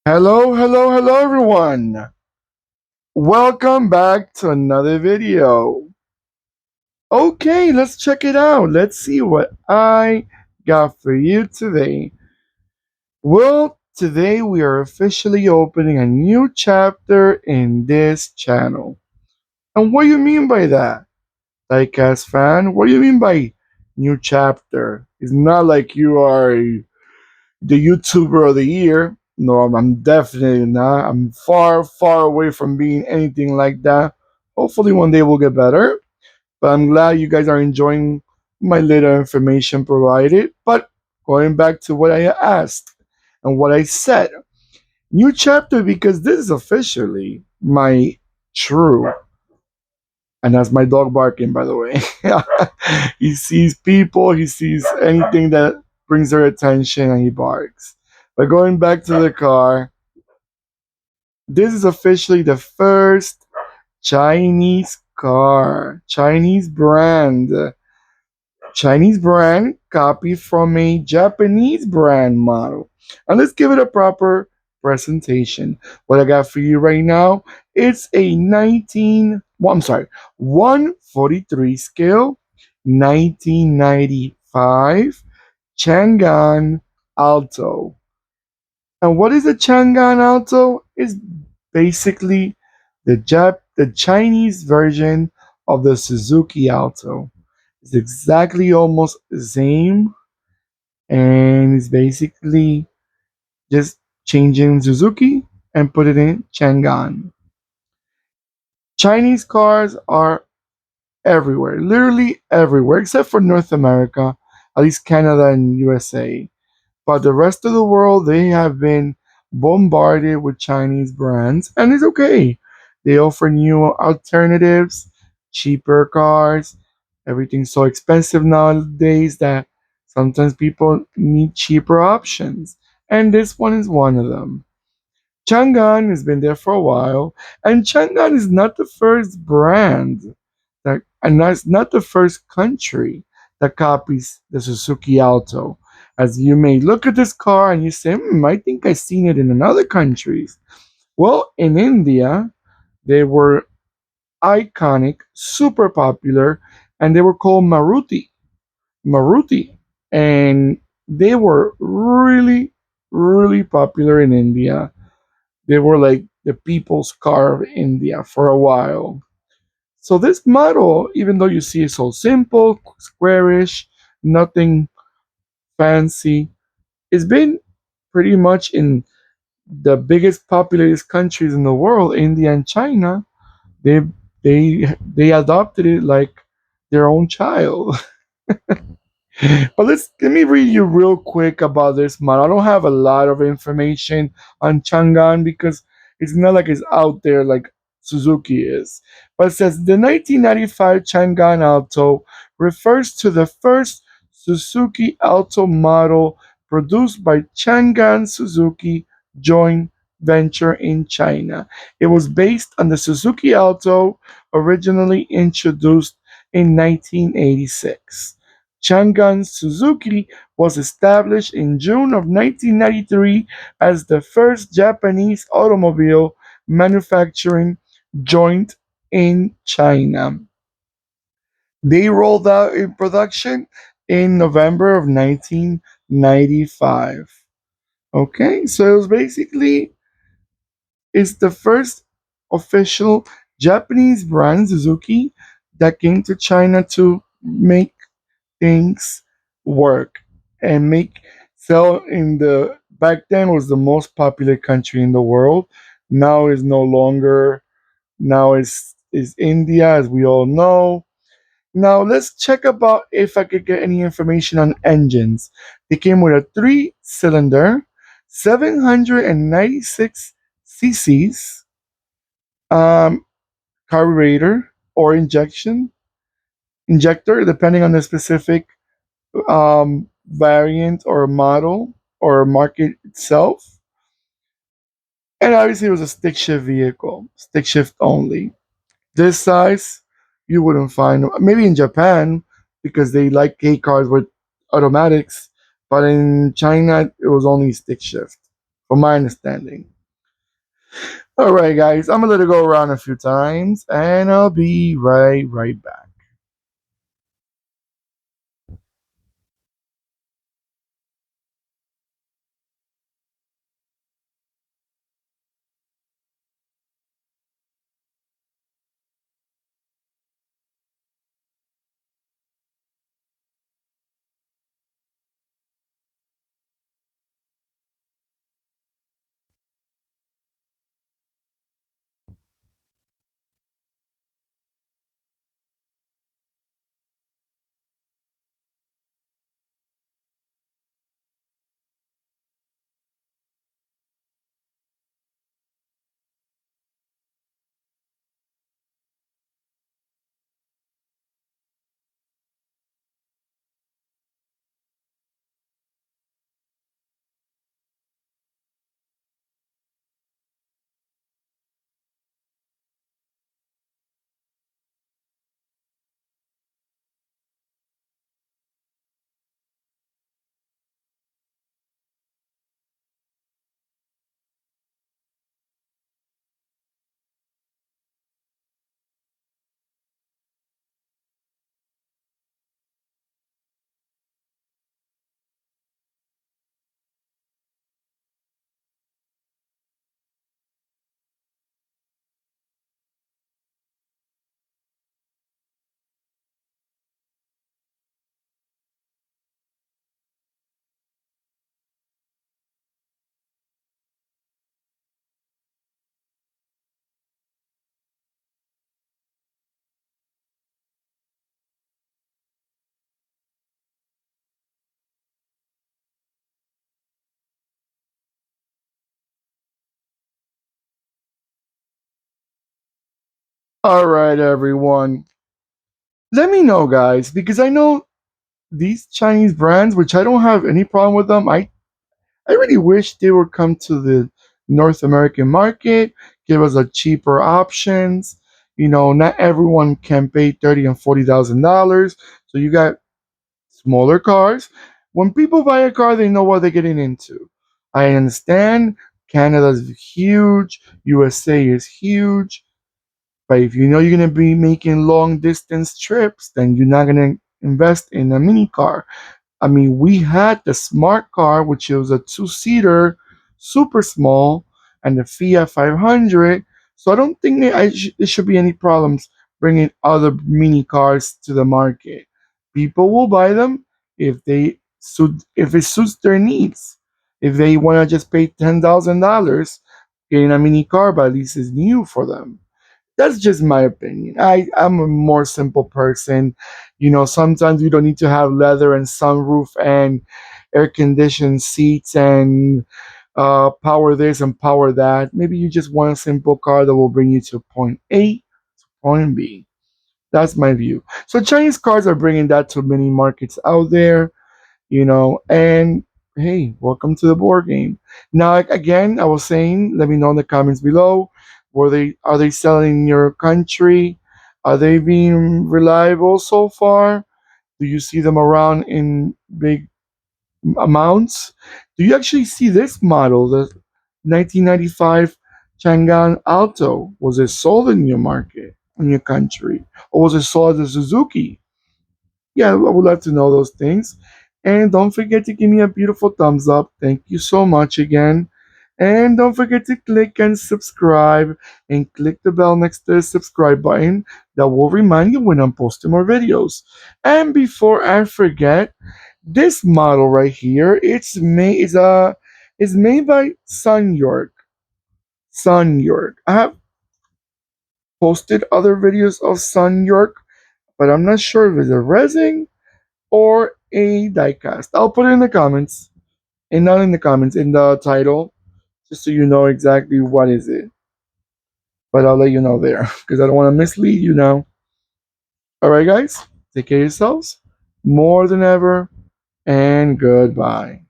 Hello, hello, hello, everyone. Welcome back to another video. Okay, let's check it out. Let's see what I got for you today. Well, today we are officially opening a new chapter in this channel. And what do you mean by that? Diecast fan, what do you mean by new chapter? It's not like you are the YouTuber of the year. No, I'm definitely not. I'm far, far away from being anything like that. Hopefully, one day we'll get better. But I'm glad you guys are enjoying my little information provided. But going back to what I asked and what I said, new chapter because this is officially my true, and that's my dog barking, by the way. He sees people, he sees anything that brings their attention, and he barks. But going back to the car, this is officially the first Chinese car, Chinese brand copied from a Japanese brand model. And let's give it a proper presentation. What I got for you right now, it's a 143 scale, 1995 Changan Alto. And what is a Changan Alto? It's basically the Chinese version of the Suzuki Alto. It's exactly almost the same, and it's basically just changing Suzuki and put it in Changan. Chinese cars are everywhere, literally everywhere, except for North America, at least Canada and USA. But the rest of the world, they have been bombarded with Chinese brands, and it's okay. They offer new alternatives, cheaper cars. Everything's so expensive nowadays that sometimes people need cheaper options, and this one is one of them. Changan has been there for a while, and Changan is not the first brand and that's not the first country that copies the Suzuki Alto. As you may look at this car and you say, I think I've seen it in other countries. Well, in India, they were iconic, super popular, and they were called Maruti. And they were really, really popular in India. They were like the people's car of India for a while. So this model, even though you see it so simple, squarish, nothing fancy, it's been pretty much in the biggest populated countries in the world, India and China. They they adopted it like their own child. But let me read you real quick about this model. I don't have a lot of information on Changan because it's not like it's out there like Suzuki is. But it says the 1995 Changan Alto refers to the first Suzuki Alto model produced by Changan Suzuki joint venture in China. It was based on the Suzuki Alto originally introduced in 1986. Changan Suzuki was established in June of 1993 as the first Japanese automobile manufacturing joint in China. They rolled out in production in November of 1995. Okay, so it was basically it's the first official Japanese brand Suzuki that came to China to make things work and make sell in the back then was the most popular country in the world. Now is no longer. Now is India, as we all know. Now let's check about if I could get any information on engines. They came with a three-cylinder 796 cc's um, carburetor or injector, depending on the specific variant or model or market itself. And obviously, it was a stick shift vehicle, stick shift only. This size, you wouldn't find maybe in Japan because they like K cars with automatics, but in China, it was only stick shift, from my understanding. All right, guys, I'm gonna let it go around a few times, and I'll be right back. All right, everyone. Let me know, guys, because I know these Chinese brands, which I don't have any problem with them. I really wish they would come to the North American market, give us a cheaper options. Not everyone can pay $30,000 and $40,000. So you got smaller cars. When people buy a car, they know what they're getting into. I understand Canada's huge, USA is huge, but if you know you're gonna be making long distance trips, then you're not gonna invest in a mini car. I mean, we had the smart car, which was a two-seater, super small, and the Fiat 500. So I don't think there should be any problems bringing other mini cars to the market. People will buy them if it suits their needs. If they want to just pay $10,000, getting a mini car, but at least is new for them. That's just my opinion. I'm a more simple person. Sometimes you don't need to have leather and sunroof and air conditioned seats and power this and power that. Maybe you just want a simple car that will bring you to point A to point B. That's my view. So Chinese cars are bringing that to many markets out there, and hey, welcome to the board game. Now, again, I was saying, let me know in the comments below. Are they selling in your country? Are they being reliable so far? Do you see them around in big amounts? Do you actually see this model, the 1995 Changan Alto? Was it sold in your market, in your country? Or was it sold as a Suzuki? Yeah, I would love to know those things. And don't forget to give me a beautiful thumbs up. Thank you so much again. And don't forget to click and subscribe and click the bell next to the subscribe button that will remind you when I'm posting more videos. And before I forget, this model right here, it's made by Sunyork. Sunyork. I have posted other videos of Sunyork, but I'm not sure if it's a resin or a diecast. I'll put it in the comments, and not in the comments, in the title, just so you know exactly what is it. But I'll let you know there because I don't want to mislead you now. All right, guys, take care of yourselves more than ever, and goodbye.